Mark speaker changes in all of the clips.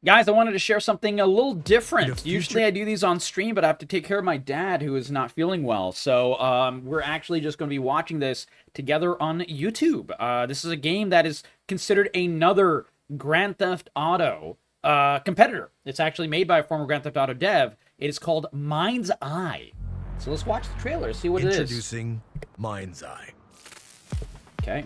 Speaker 1: Guys, I wanted to share something a little different. Usually I do these on stream, but I have to take care of my dad who is not feeling well. So we're actually just going to be watching this together on YouTube. This is a game that is considered another Grand Theft Auto competitor. It's actually made by a former Grand Theft Auto dev. It is called Mindseye. So let's watch the trailer, see what it is.
Speaker 2: Introducing Mindseye.
Speaker 1: Okay.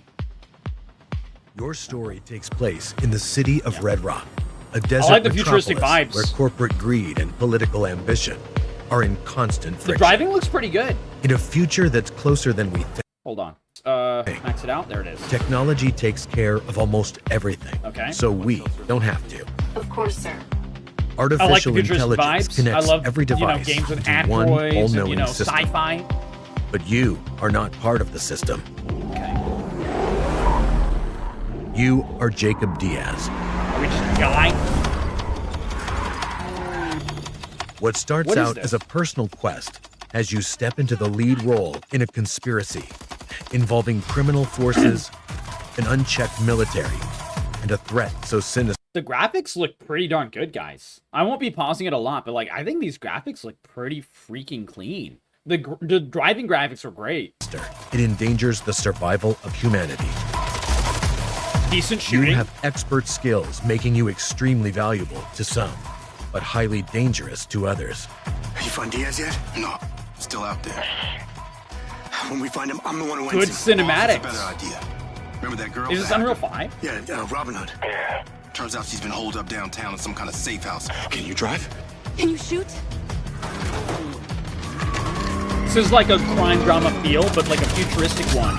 Speaker 2: Your story takes place in the city of Red Rock, a desert
Speaker 1: I like the futuristic
Speaker 2: metropolis
Speaker 1: vibes.
Speaker 2: where corporate greed and political ambition are in constant friction.
Speaker 1: The driving looks pretty good.
Speaker 2: In a future that's closer than we think.
Speaker 1: Hold on. Max it out. There it is.
Speaker 2: Technology takes care of almost everything.
Speaker 1: Okay.
Speaker 2: So we don't have to.
Speaker 3: Of course, sir.
Speaker 2: Artificial
Speaker 1: I like the futuristic
Speaker 2: intelligence
Speaker 1: vibes.
Speaker 2: connects
Speaker 1: I love,
Speaker 2: every device
Speaker 1: games with
Speaker 2: into one
Speaker 1: androids and,
Speaker 2: all-knowing system.
Speaker 1: sci-fi.
Speaker 2: But you are not part of the system.
Speaker 1: Okay.
Speaker 2: You are Jacob Diaz.
Speaker 1: Are we just a guy?
Speaker 2: What starts
Speaker 1: What is
Speaker 2: out
Speaker 1: this?
Speaker 2: as a personal quest as you step into the lead role in a conspiracy involving criminal forces, an unchecked military, and a threat so sinister.
Speaker 1: The graphics look pretty darn good, guys. I won't be pausing it a lot, but I think these graphics look pretty freaking clean. The driving graphics are great.
Speaker 2: It endangers the survival of humanity.
Speaker 1: Decent
Speaker 2: You
Speaker 1: shooting.
Speaker 2: have expert skills, making you extremely valuable to some, but highly dangerous to others.
Speaker 4: You find Diaz yet? No, still out there. When we find him, I'm the one who
Speaker 1: Good
Speaker 4: ends it.
Speaker 1: cinematics.
Speaker 4: That's a better idea. Remember that girl?
Speaker 1: Is this
Speaker 4: that
Speaker 1: Unreal
Speaker 4: hacker?
Speaker 1: 5?
Speaker 4: Yeah, Robin Hood.
Speaker 5: Yeah.
Speaker 4: Turns out she's been holed up downtown in some kind of safe house. Can you drive?
Speaker 3: Can you shoot?
Speaker 1: This is like a crime drama feel, but like a futuristic one.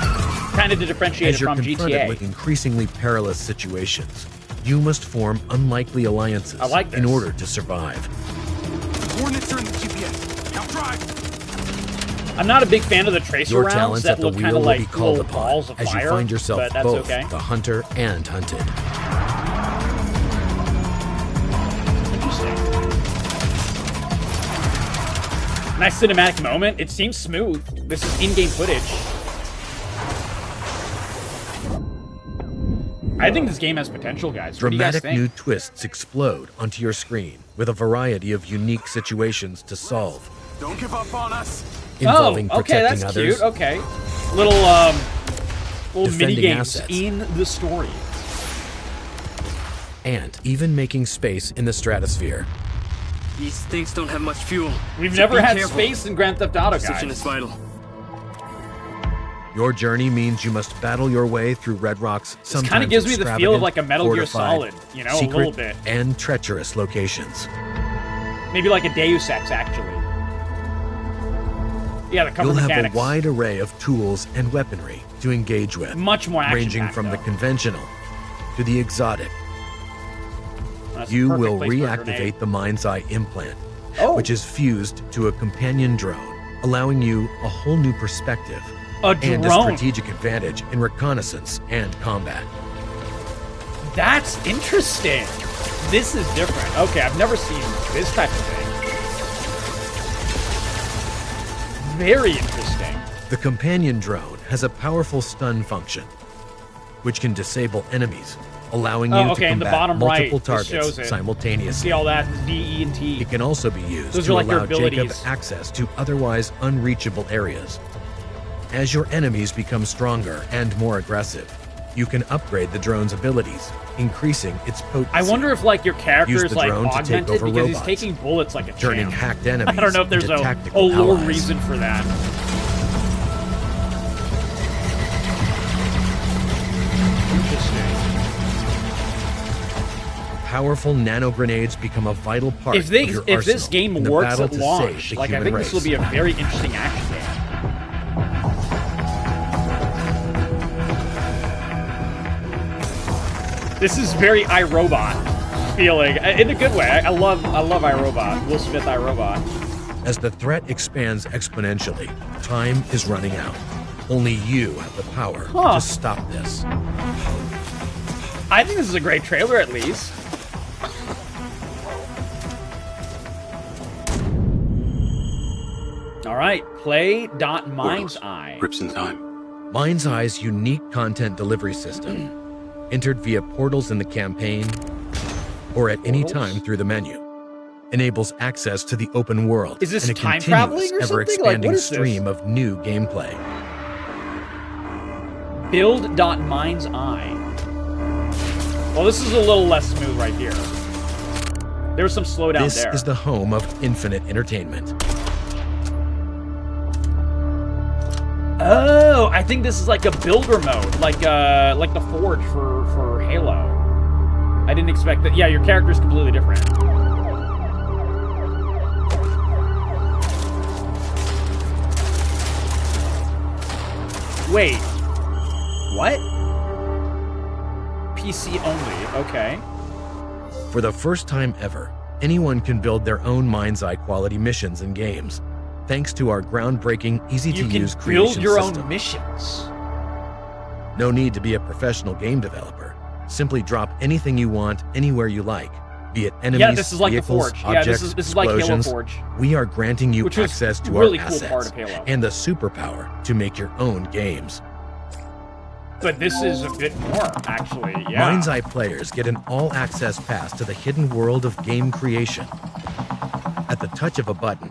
Speaker 1: Kind of to differentiate
Speaker 2: As
Speaker 1: it
Speaker 2: you're
Speaker 1: from
Speaker 2: confronted
Speaker 1: GTA.
Speaker 2: with increasingly perilous situations, you must form unlikely alliances
Speaker 1: I like
Speaker 2: in
Speaker 1: this.
Speaker 2: order to survive.
Speaker 4: Coordinates are in the GPS. Now drive!
Speaker 1: I'm not a big fan of the tracer
Speaker 2: Your
Speaker 1: rounds
Speaker 2: talents
Speaker 1: that
Speaker 2: at the
Speaker 1: look kind
Speaker 2: wheel
Speaker 1: of
Speaker 2: will be
Speaker 1: like
Speaker 2: called
Speaker 1: little
Speaker 2: upon
Speaker 1: balls of
Speaker 2: as
Speaker 1: fire,
Speaker 2: you find yourself
Speaker 1: but that's
Speaker 2: both
Speaker 1: okay.
Speaker 2: the hunter and hunted.
Speaker 1: Interesting. Nice cinematic moment. It seems smooth. This is in-game footage. I think this game has potential, guys. What do you guys
Speaker 2: Dramatic
Speaker 1: think?
Speaker 2: new twists explode onto your screen with a variety of unique situations to solve,
Speaker 4: Don't give up on us!
Speaker 2: involving
Speaker 1: oh, okay,
Speaker 2: protecting
Speaker 1: that's
Speaker 2: others,
Speaker 1: cute. Okay, little mini
Speaker 2: Defending
Speaker 1: games
Speaker 2: assets.
Speaker 1: in the story.
Speaker 2: and even making space in the stratosphere.
Speaker 5: These things don't have much fuel.
Speaker 1: We've
Speaker 5: so
Speaker 1: never
Speaker 5: be
Speaker 1: had
Speaker 5: careful.
Speaker 1: space in Grand Theft Auto,
Speaker 5: Precision is
Speaker 1: guys.
Speaker 5: vital.
Speaker 2: Your journey means you must battle your way through Red Rock's
Speaker 1: This
Speaker 2: sometimes
Speaker 1: kind of gives me the feel of
Speaker 2: extravagant,
Speaker 1: like a Metal Gear
Speaker 2: fortified,
Speaker 1: Solid, you know, a
Speaker 2: secret,
Speaker 1: little bit.
Speaker 2: and treacherous locations.
Speaker 1: Maybe like a Deus Ex, actually. Yeah, the cover
Speaker 2: You'll have
Speaker 1: mechanics.
Speaker 2: a wide array of tools and weaponry to engage with,
Speaker 1: Much more
Speaker 2: ranging
Speaker 1: action-packed,
Speaker 2: from the
Speaker 1: though.
Speaker 2: conventional to the exotic.
Speaker 1: That's a
Speaker 2: You
Speaker 1: perfect
Speaker 2: will
Speaker 1: place for a grenade.
Speaker 2: reactivate the Mindseye implant,
Speaker 1: Oh.
Speaker 2: which is fused to a companion drone, allowing you a whole new perspective
Speaker 1: A
Speaker 2: and a
Speaker 1: drone.
Speaker 2: strategic advantage in reconnaissance and combat.
Speaker 1: That's interesting. This is different. Okay, I've never seen this type of thing. Very interesting.
Speaker 2: The companion drone has a powerful stun function, which can disable enemies, allowing you
Speaker 1: Oh,
Speaker 2: to
Speaker 1: okay, in the
Speaker 2: combat
Speaker 1: bottom
Speaker 2: multiple
Speaker 1: right, this shows
Speaker 2: targets
Speaker 1: it. See
Speaker 2: simultaneously.
Speaker 1: all that? D, E, and T.
Speaker 2: It can also be used
Speaker 1: Those
Speaker 2: to
Speaker 1: are like your
Speaker 2: allow Jacob
Speaker 1: abilities.
Speaker 2: access to otherwise unreachable areas. As your enemies become stronger and more aggressive, you can upgrade the drone's abilities, increasing its potency.
Speaker 1: I wonder if like your character
Speaker 2: Use
Speaker 1: is
Speaker 2: the
Speaker 1: like
Speaker 2: drone to take
Speaker 1: augmented
Speaker 2: over
Speaker 1: because
Speaker 2: robots,
Speaker 1: he's taking bullets like a
Speaker 2: turning
Speaker 1: champ.
Speaker 2: hacked enemies
Speaker 1: I don't know if there's
Speaker 2: into
Speaker 1: a
Speaker 2: tactical
Speaker 1: lore
Speaker 2: allies.
Speaker 1: reason for that. Interesting.
Speaker 2: Powerful nano grenades become a vital part
Speaker 1: If they
Speaker 2: of your
Speaker 1: if this
Speaker 2: arsenal
Speaker 1: game
Speaker 2: in the
Speaker 1: works
Speaker 2: battle
Speaker 1: at
Speaker 2: to
Speaker 1: launch,
Speaker 2: save the
Speaker 1: like I
Speaker 2: human
Speaker 1: think
Speaker 2: race.
Speaker 1: this will be a very interesting action game. This is very iRobot feeling in a good way. I love iRobot. Will Smith iRobot.
Speaker 2: As the threat expands exponentially, time is running out. Only you have the power
Speaker 1: Huh.
Speaker 2: to stop this.
Speaker 1: I think this is a great trailer at least. All right, play.mindseye.
Speaker 4: Grips in time.
Speaker 2: Mindseye's unique content delivery system, entered via portals in the campaign or at any
Speaker 1: Portals?
Speaker 2: time through the menu. Enables access to the open world
Speaker 1: Is this
Speaker 2: and a
Speaker 1: time
Speaker 2: continuous,
Speaker 1: traveling or something? Like,
Speaker 2: ever-expanding
Speaker 1: what is this?
Speaker 2: stream of new gameplay.
Speaker 1: Build.Mindseye. Well, this is a little less smooth right here. There's some slowdown
Speaker 2: This
Speaker 1: there.
Speaker 2: is the home of infinite entertainment.
Speaker 1: Oh, I think this is like a builder mode, like the Forge for Halo. I didn't expect that. Yeah, your character's completely different. Wait. What? PC only. Okay.
Speaker 2: For the first time ever, anyone can build their own Mindseye quality missions and games, thanks to our groundbreaking,
Speaker 1: You
Speaker 2: easy-to-use
Speaker 1: can
Speaker 2: creation
Speaker 1: build your
Speaker 2: system.
Speaker 1: own missions.
Speaker 2: No need to be a professional game developer. Simply drop anything you want anywhere you like, be it enemies,
Speaker 1: Yeah, this is like the
Speaker 2: vehicles,
Speaker 1: Forge. Yeah,
Speaker 2: objects,
Speaker 1: this is like Halo
Speaker 2: explosions.
Speaker 1: Forge.
Speaker 2: We are granting you
Speaker 1: Which was
Speaker 2: access to
Speaker 1: really
Speaker 2: our
Speaker 1: cool part
Speaker 2: assets
Speaker 1: of Halo.
Speaker 2: and the superpower to make your own games.
Speaker 1: But this is a bit more, actually. Yeah.
Speaker 2: Mindseye players get an all-access pass to the hidden world of game creation. At the touch of a button,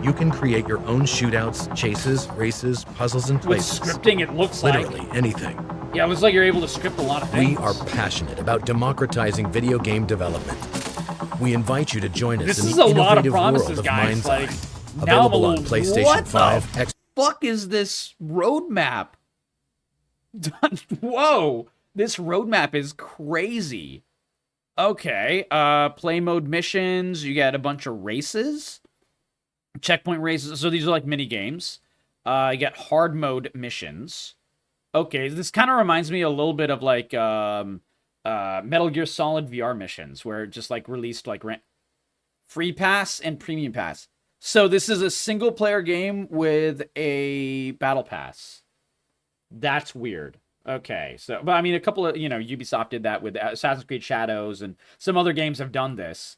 Speaker 2: you can create your own shootouts, chases, races, puzzles, and
Speaker 1: With
Speaker 2: places.
Speaker 1: scripting, it looks
Speaker 2: Literally
Speaker 1: like.
Speaker 2: anything.
Speaker 1: Yeah, it looks like you're able to script a lot of things.
Speaker 2: We are passionate about democratizing video game development. We invite you to join us
Speaker 1: This
Speaker 2: in
Speaker 1: is
Speaker 2: the
Speaker 1: a lot of
Speaker 2: innovative
Speaker 1: promises,
Speaker 2: world of
Speaker 1: guys.
Speaker 2: Mindseye.
Speaker 1: Like, now I'm a
Speaker 2: Available on
Speaker 1: little.
Speaker 2: PlayStation
Speaker 1: What
Speaker 2: 5,
Speaker 1: the fuck is this roadmap? Whoa, this roadmap is crazy. Okay, play mode missions. You get a bunch of races, checkpoint races. So these are like mini games. You get hard mode missions. Okay, this kind of reminds me a little bit of like Metal Gear Solid VR missions, where it just like released like free pass and premium pass. So this is a single player game with a battle pass. That's weird. Okay, so, but I mean, a couple of, Ubisoft did that with Assassin's Creed Shadows, and some other games have done this.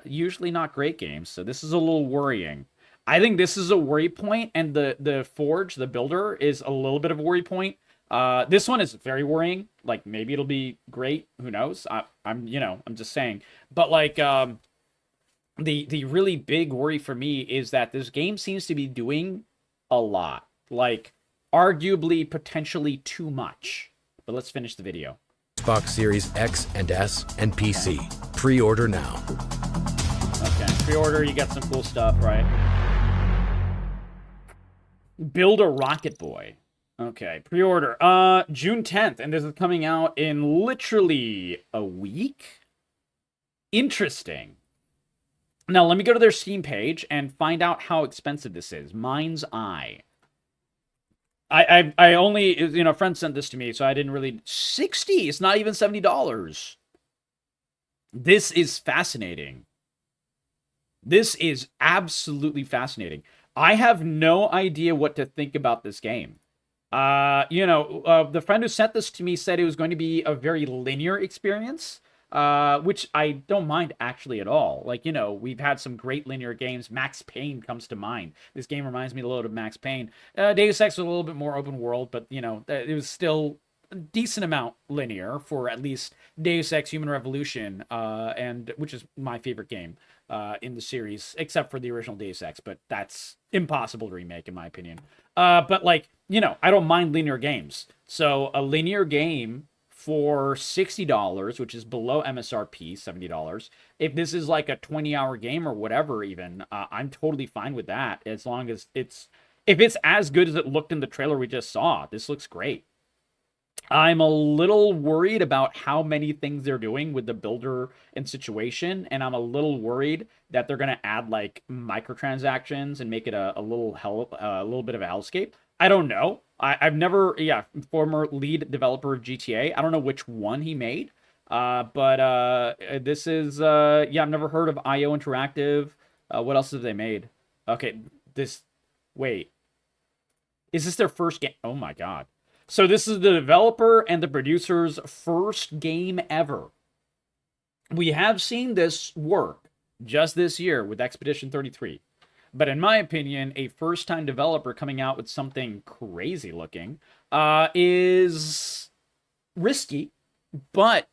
Speaker 1: Usually not great games, so this is a little worrying. I think this is a worry point, and the Forge, the builder, is a little bit of a worry point. This one is very worrying. Like, maybe it'll be great. Who knows? I'm just saying. But like, the really big worry for me is that this game seems to be doing a lot. Like, arguably, potentially too much. But let's finish the video.
Speaker 2: Xbox Series X and S and PC. Pre-order now.
Speaker 1: Okay, pre-order, you get some cool stuff, right? Build a Rocket Boy. Okay, pre-order. June 10th, and this is coming out in literally a week? Interesting. Now, let me go to their Steam page and find out how expensive this is. Mindseye. I only, a friend sent this to me, so I didn't really... 60! It's not even $70. This is fascinating. This is absolutely fascinating. I have no idea what to think about this game. The friend who sent this to me said it was going to be a very linear experience, which I don't mind actually at all. Like, we've had some great linear games. Max Payne comes to mind. This game reminds me a little of Max Payne. Deus Ex was a little bit more open world, but, it was still a decent amount linear for at least Deus Ex Human Revolution, and which is my favorite game in the series, except for the original Deus Ex, but that's impossible to remake, in my opinion. But, like, I don't mind linear games. So a linear game for $60, which is below MSRP, $70. If this is like a 20-hour game or whatever even, I'm totally fine with that, as long as if it's as good as it looked in the trailer we just saw. This looks great. I'm a little worried about how many things they're doing with the builder and situation, and I'm a little worried that they're going to add like microtransactions and make it a little bit of a hellscape. I don't know. I've never, former lead developer of GTA. I don't know which one he made, but this is, I've never heard of IO Interactive. What else have they made? Okay, wait. Is this their first game? Oh my God. So this is the developer and the producer's first game ever. We have seen this work just this year with Expedition 33. But in my opinion, a first-time developer coming out with something crazy looking is risky. But,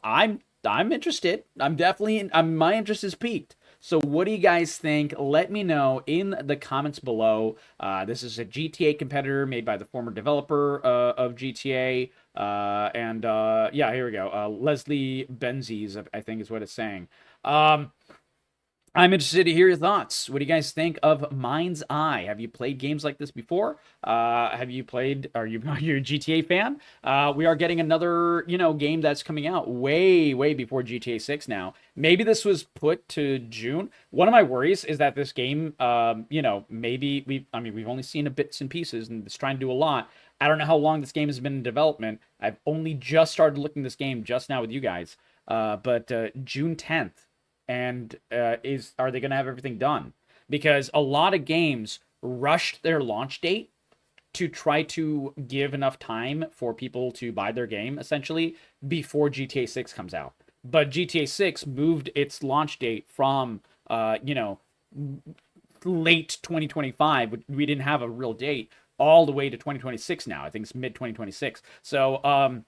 Speaker 1: I'm I'm interested. I'm definitely, my interest is piqued. So what do you guys think? Let me know in the comments below. This is a GTA competitor made by the former developer of GTA. Yeah, here we go. Leslie Benzies, I think is what it's saying. I'm interested to hear your thoughts. What do you guys think of Mindseye? Have you played games like this before? Are you are you a GTA fan? We are getting another, game that's coming out way before GTA 6 now. Maybe this was put to June. One of my worries is that this game, maybe we've only seen a bits and pieces and it's trying to do a lot. I don't know how long this game has been in development. I've only just started looking at this game just now with you guys. But June 10th. And are they going to have everything done? Because a lot of games rushed their launch date to try to give enough time for people to buy their game, essentially, before GTA 6 comes out. But GTA 6 moved its launch date from, late 2025. We didn't have a real date, all the way to 2026 now. I think it's mid-2026. So,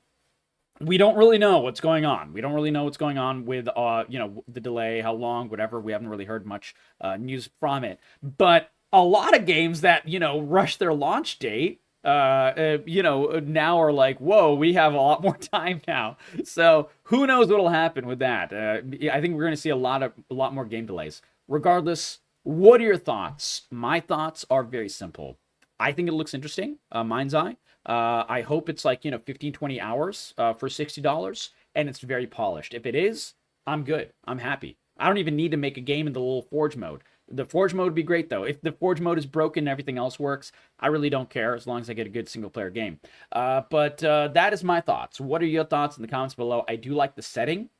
Speaker 1: we don't really know what's going on. We don't really know what's going on with, the delay, how long, whatever. We haven't really heard much news from it. But a lot of games that, rush their launch date, now are like, whoa, we have a lot more time now. So who knows what'll happen with that? I think we're going to see a lot more game delays. Regardless, what are your thoughts? My thoughts are very simple. I think it looks interesting, Mindseye. I hope it's like, 15, 20 hours for $60 and it's very polished. If it is, I'm good. I'm happy. I don't even need to make a game in the little Forge mode. The Forge mode would be great, though. If the Forge mode is broken and everything else works, I really don't care as long as I get a good single-player game. But that is my thoughts. What are your thoughts in the comments below? I do like the setting.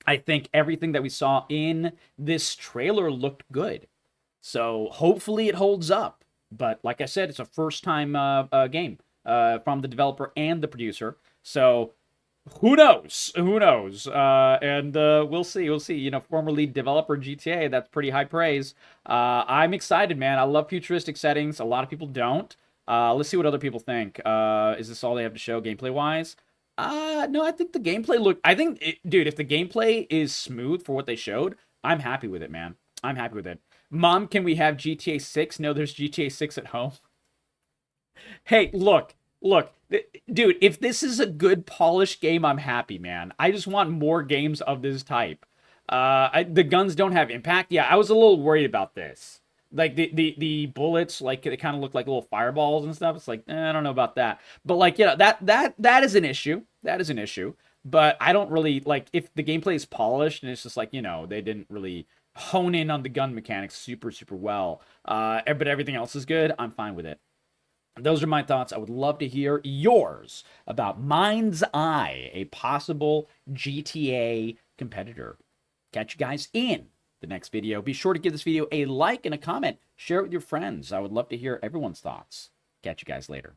Speaker 1: I think everything that we saw in this trailer looked good. So hopefully it holds up. But like I said, it's a first-time game from the developer and the producer. So who knows? Who knows? We'll see. We'll see. Former lead developer GTA, that's pretty high praise. I'm excited, man. I love futuristic settings. A lot of people don't. Let's see what other people think. Is this all they have to show gameplay-wise? No, I think the gameplay dude, if the gameplay is smooth for what they showed, I'm happy with it, man. I'm happy with it. Mom, can we have GTA 6? No, there's GTA 6 at home. Hey, look, dude, if this is a good polished game, I'm happy, man. I just want more games of this type. The guns don't have impact. Yeah, I was a little worried about this. Like, the bullets, like, they kind of look like little fireballs and stuff. It's like, I don't know about that. But, like, that is an issue. That is an issue. But I don't really, like, if the gameplay is polished and it's just like, they didn't really hone in on the gun mechanics super well, but everything else is good, I'm fine with it. Those are my thoughts. I would love to hear yours about Mindseye, a possible GTA competitor. Catch you guys in the next video. Be sure to give this video a like and a comment. Share it with your friends. I would love to hear everyone's thoughts. Catch you guys later.